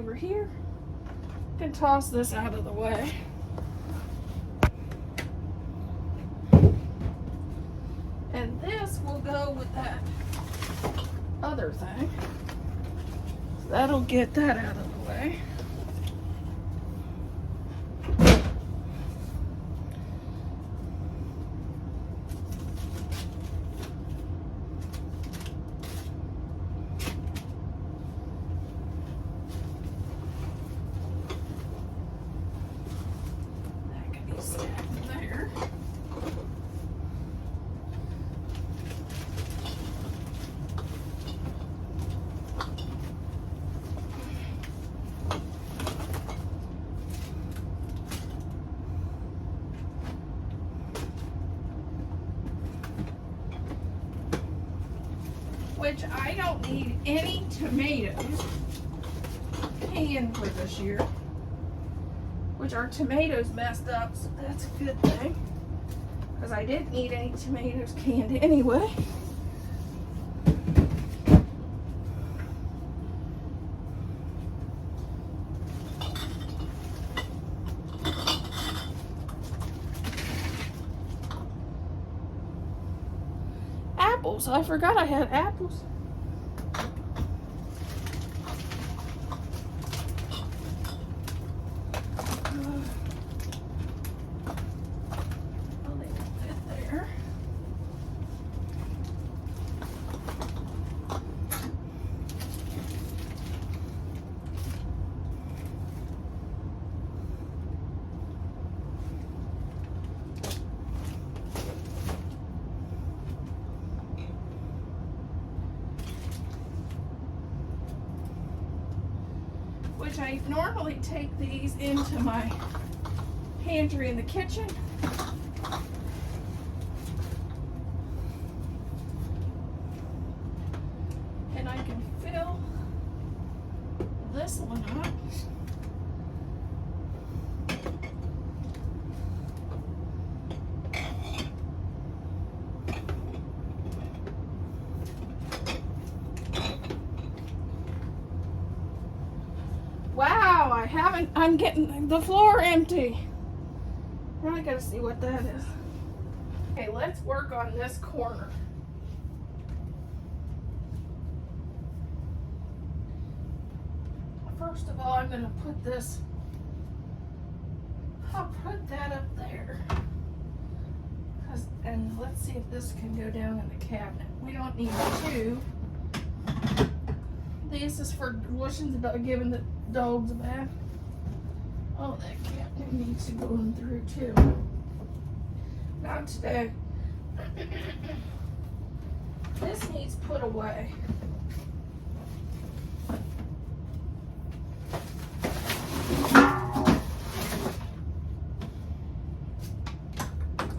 over here. Can toss this out of the way. And this will go with that other thing. So that'll get that out of the way. That can be stacked there. Which I don't need any tomatoes canned for this year. Which our tomatoes messed up, so that's a good thing. Because I didn't need any tomatoes canned anyway. Apples. I forgot I had apples. Well, they don't fit there. Which I normally take these into my pantry in the kitchen. And I can fill this one up. Wow, I'm getting the floor empty. Now I gotta see what that is. Okay, let's work on this corner. First of all, I'm gonna put this, I'll put that up there. And let's see if this can go down in the cabinet. We don't need two. This is for washing the dog, giving the dogs a bath. Oh, that cabinet needs to go in through too. Not today. This needs put away.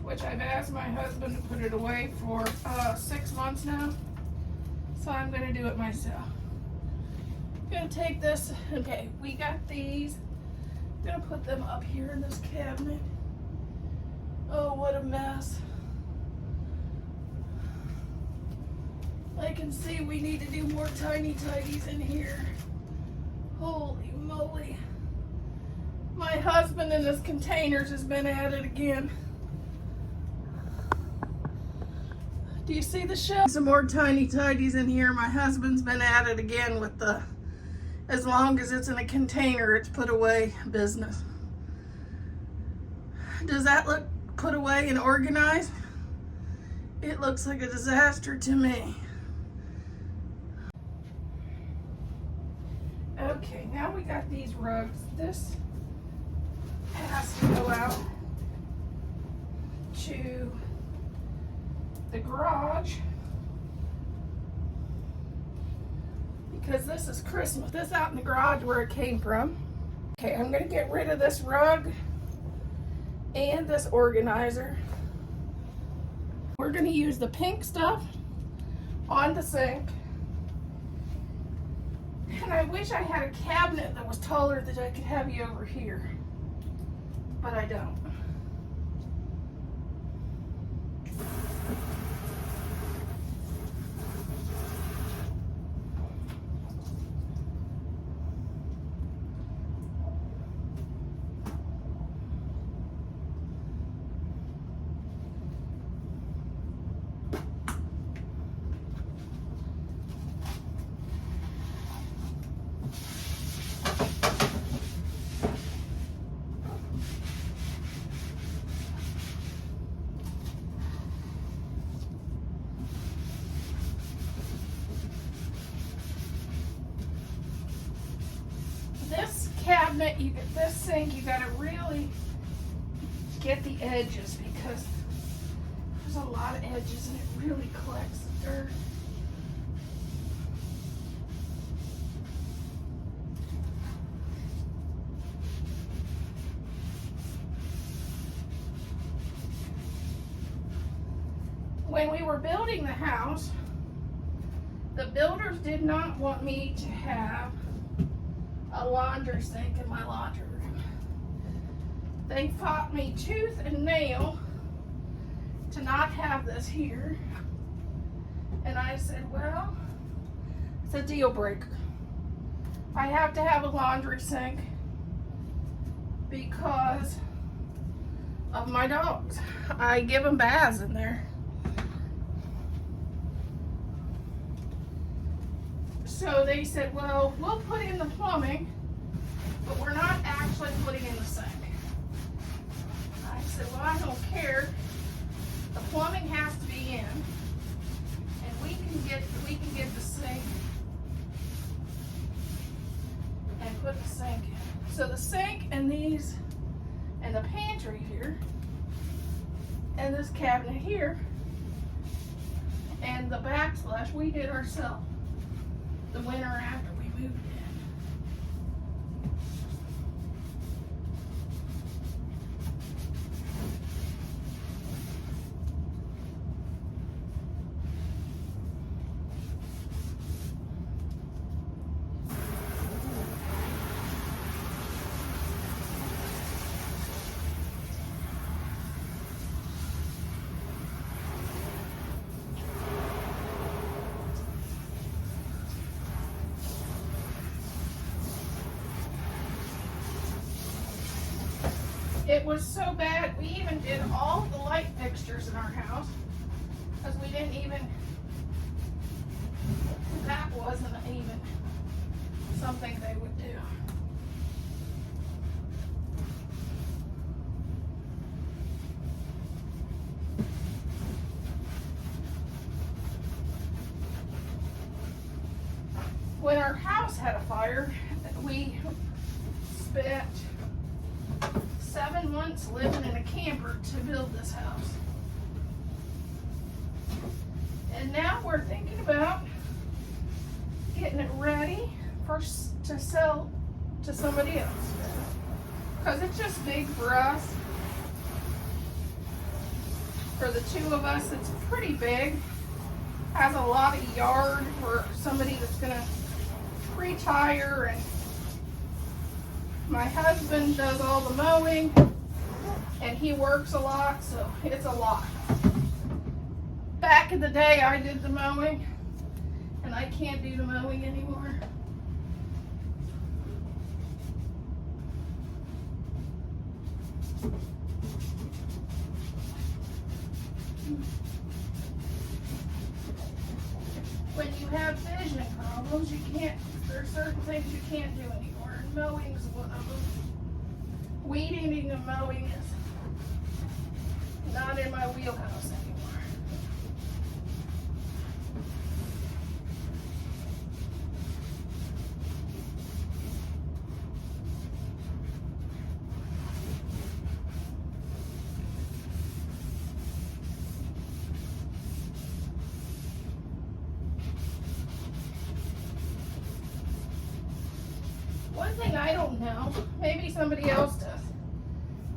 Which I've asked my husband to put it away for 6 months now. So I'm gonna do it myself. Gonna take this. Okay, we got these. Gonna put them up here in this cabinet. Oh, what a mess. I can see we need to do more tiny tidies in here. Holy moly. My husband and his containers has been at it again. Do you see the shelf? Some more tiny tidies in here. My husband's been at it again with the, as long as it's in a container, it's put away business. Does that look put away and organized? It looks like a disaster to me. Okay, now we got these rugs. This has to go out to the garage. Because this is Christmas. This is out in the garage where it came from. Okay, I'm gonna get rid of this rug and this organizer. We're gonna use the pink stuff on the sink. And I wish I had a cabinet that was taller that I could have you over here. But I don't. cabinet, you get this sink, you gotta really get the edges because there's a lot of edges and it really collects the dirt. When we were building the house, the builders did not want me to have a laundry sink in my laundry room. They fought me tooth and nail to not have this here. And I said, well, it's a deal breaker. I have to have a laundry sink because of my dogs. I give them baths in there. So they said, well, we'll put in the plumbing, but we're not actually putting in the sink. I said, well, I don't care. The plumbing has to be in, and we can get the sink and put the sink in. So the sink and these and the pantry here and this cabinet here and the backsplash we did ourselves the winter after we moved in. It was so bad, we even did all the light fixtures in our house because we didn't even, that wasn't even something they would do. When our house had a fire, we spent 7 months living in a camper to build this house. And now we're thinking about getting it ready to sell to somebody else. Because it's just big for us. For the two of us, it's pretty big. Has a lot of yard for somebody that's gonna retire, and my husband does all the mowing, and he works a lot, so it's a lot. Back in the day, I did the mowing, and I can't do the mowing anymore. When you have vision problems, there are certain things you can't do anymore. Mowing is one of them. Weed eating and mowing is not in my wheelhouse anymore. One thing I don't know, maybe somebody else does.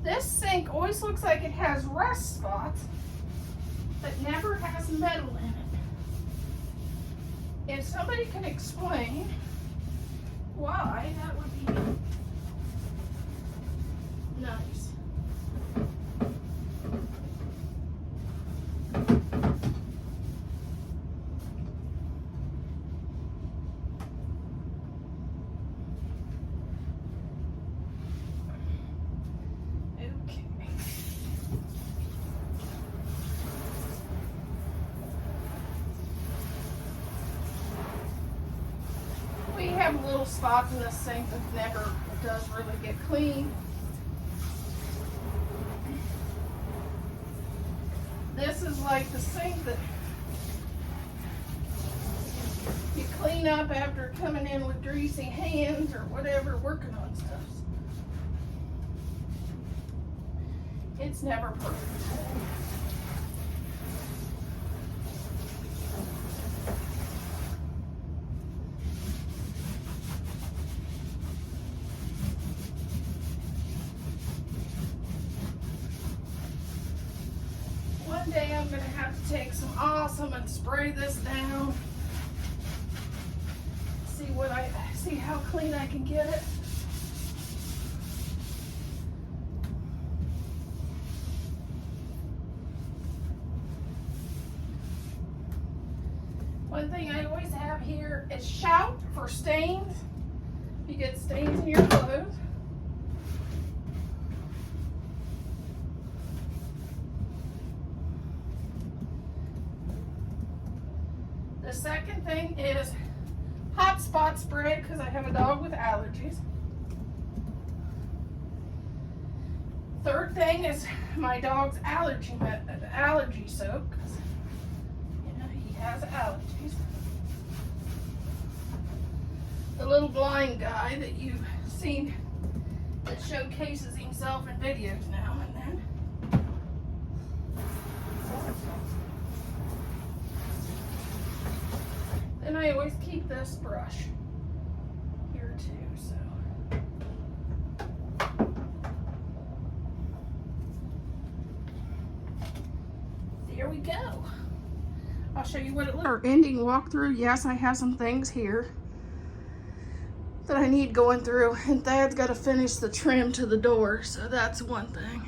This sink always looks like it has rust spots, but never has metal in it. If somebody can explain why, that would be nice. We have little spots in the sink that never does really get clean. This is like the sink that you clean up after coming in with greasy hands or whatever, working on stuff. It's never perfect. One day I'm going to have to take some awesome and spray this down. See how clean I can get it. One thing I always have here is shout for stains. You get stains in your clothes. The second thing is hot spot spray because I have a dog with allergies. Third thing is my dog's allergy soap. You know, he has allergies. The little blind guy that you've seen that showcases himself in videos now and then. And I always keep this brush here too, so. There we go. I'll show you what it looks like. Our ending walkthrough, yes, I have some things here that I need going through, and Thad's got to finish the trim to the door, so that's one thing.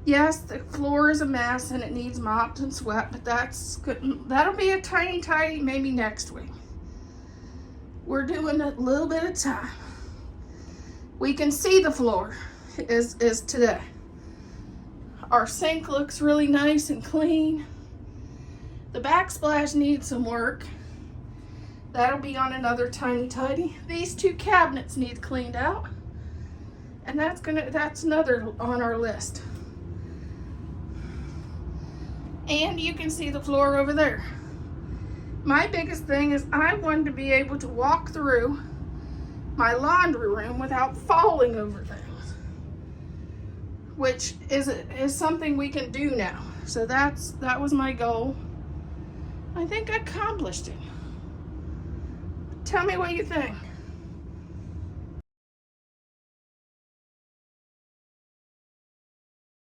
Yes, the floor is a mess and it needs mopped and swept, but that's good. That'll be a tiny tidy maybe next week. We're doing a little bit of time. We can see the floor is today. Our sink looks really nice and clean. The backsplash needs some work. That'll be on another tiny tidy. These two cabinets need cleaned out. And that's another on our list. And you can see the floor over there. My biggest thing is I wanted to be able to walk through my laundry room without falling over things, which is something we can do now. So that was my goal. I think I accomplished it. Tell me what you think.